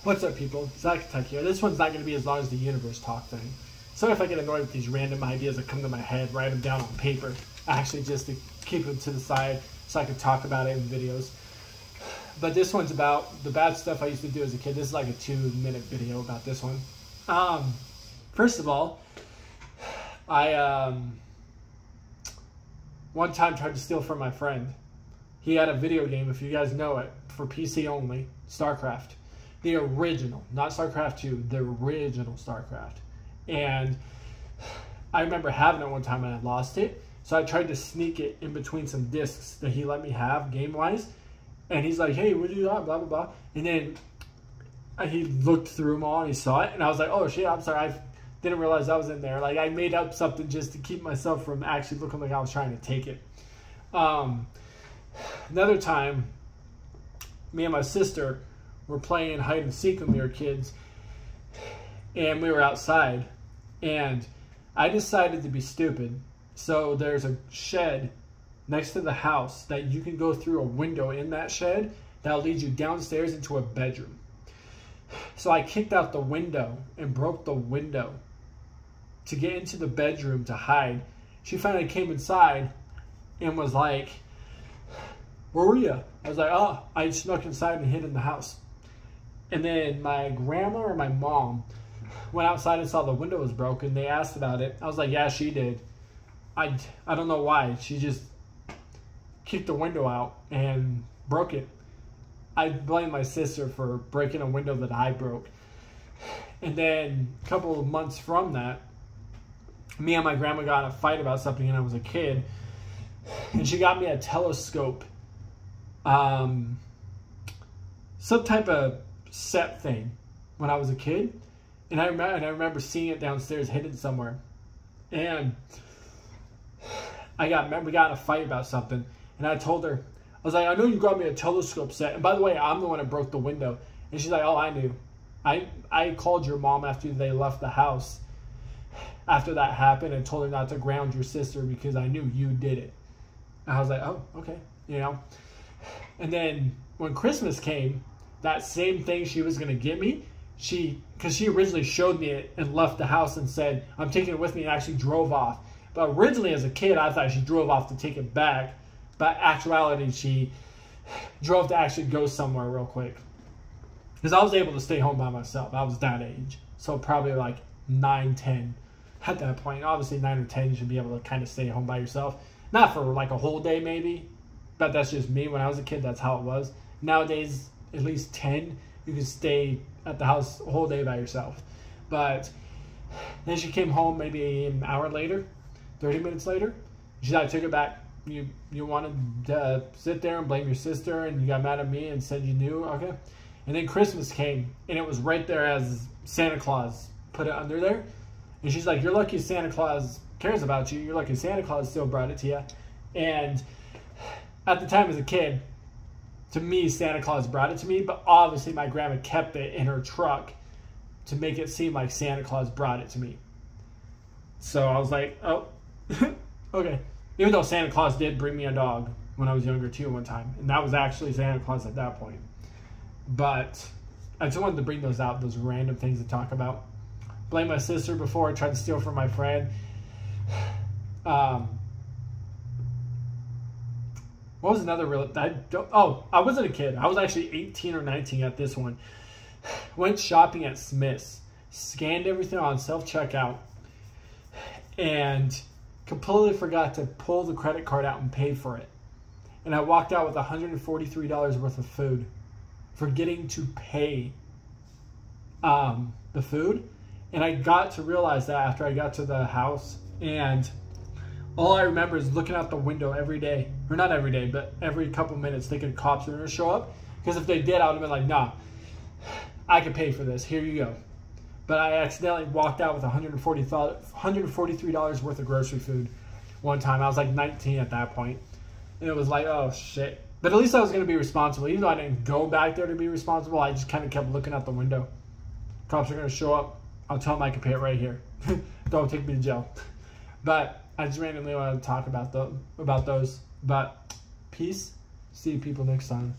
What's up, people? Zach Tech here. This one's not going to be as long as the universe talk thing. Sorry if I get annoyed with these random ideas that come to my head, write them down on paper, actually just to keep them to the side so I can talk about it in videos. But this one's about the bad stuff I used to do as a kid. This is like a 2-minute video about this one. First of all, I one time tried to steal from my friend. He had a video game, if you guys know it, for PC only, StarCraft. The original, not StarCraft 2, the original StarCraft. And I remember having it one time and I lost it. So I tried to sneak it in between some discs that he let me have game-wise. And he's like, hey, what do you got? Blah, blah, blah. And then he looked through them all and he saw it. And I was like, oh, shit, I'm sorry. I didn't realize I was in there. Like, I made up something just to keep myself from actually looking like I was trying to take it. Another time, me and my sister were playing hide and seek when we were kids. And we were outside. And I decided to be stupid. So there's a shed next to the house that you can go through a window in that shed that'll lead you downstairs into a bedroom. So I kicked out the window and broke the window to get into the bedroom to hide. She finally came inside and was like, where were you? I was like, oh, I snuck inside and hid in the house. And then my grandma or my mom went outside and saw the window was broken. They asked about it. I was like, yeah, she did. I don't know why. She just kicked the window out and broke it. I blame my sister for breaking a window that I broke. And then a couple of months from that, me and my grandma got in a fight about something when I was a kid. And she got me a telescope. Some type of set thing when I was a kid. And I remember seeing it downstairs hidden somewhere. And we got in a fight about something. And I told her, I was like, I know you got me a telescope set. And by the way, I'm the one that broke the window. And she's like, oh, I knew. I called your mom after they left the house after that happened and told her not to ground your sister because I knew you did it. And I was like, oh, okay, you know. And then when Christmas came, that same thing she was going to get me, because she originally showed me it and left the house and said, I'm taking it with me, and actually drove off. But originally as a kid, I thought she drove off to take it back. But actuality, she drove to actually go somewhere real quick. Because I was able to stay home by myself. I was that age. So probably like 9, 10 at that point. Obviously 9 or 10, you should be able to kind of stay home by yourself. Not for like a whole day maybe. But that's just me. When I was a kid, that's how it was. Nowadays, at least 10, you can stay at the house a whole day by yourself. But then she came home maybe an hour later, 30 minutes later. She said, I took it back. You wanted to sit there and blame your sister, and you got mad at me and said you knew. Okay. And then Christmas came, and it was right there as Santa Claus put it under there. And she's like, you're lucky Santa Claus cares about you. You're lucky Santa Claus still brought it to you. And at the time as a kid, to me, Santa Claus brought it to me. But obviously my grandma kept it in her truck to make it seem like Santa Claus brought it to me. So I was like, oh, okay. Even though Santa Claus did bring me a dog when I was younger too one time. And that was actually Santa Claus at that point. But I just wanted to bring those out, those random things to talk about. Blame my sister before I tried to steal from my friend. What was another real... I wasn't a kid. I was actually 18 or 19 at this one. Went shopping at Smith's. Scanned everything on self-checkout. And completely forgot to pull the credit card out and pay for it. And I walked out with $143 worth of food, forgetting to pay the food. And I got to realize that after I got to the house. And all I remember is looking out the window every day. Or not every day, but every couple minutes thinking cops are going to show up. Because if they did, I would have been like, nah, I can pay for this. Here you go. But I accidentally walked out with $143 worth of grocery food one time. I was like 19 at that point. And it was like, oh, shit. But at least I was going to be responsible. Even though I didn't go back there to be responsible, I just kind of kept looking out the window. Cops are going to show up. I'll tell them I can pay it right here. Don't take me to jail. But I just randomly want to talk about those. But peace. See you people next time.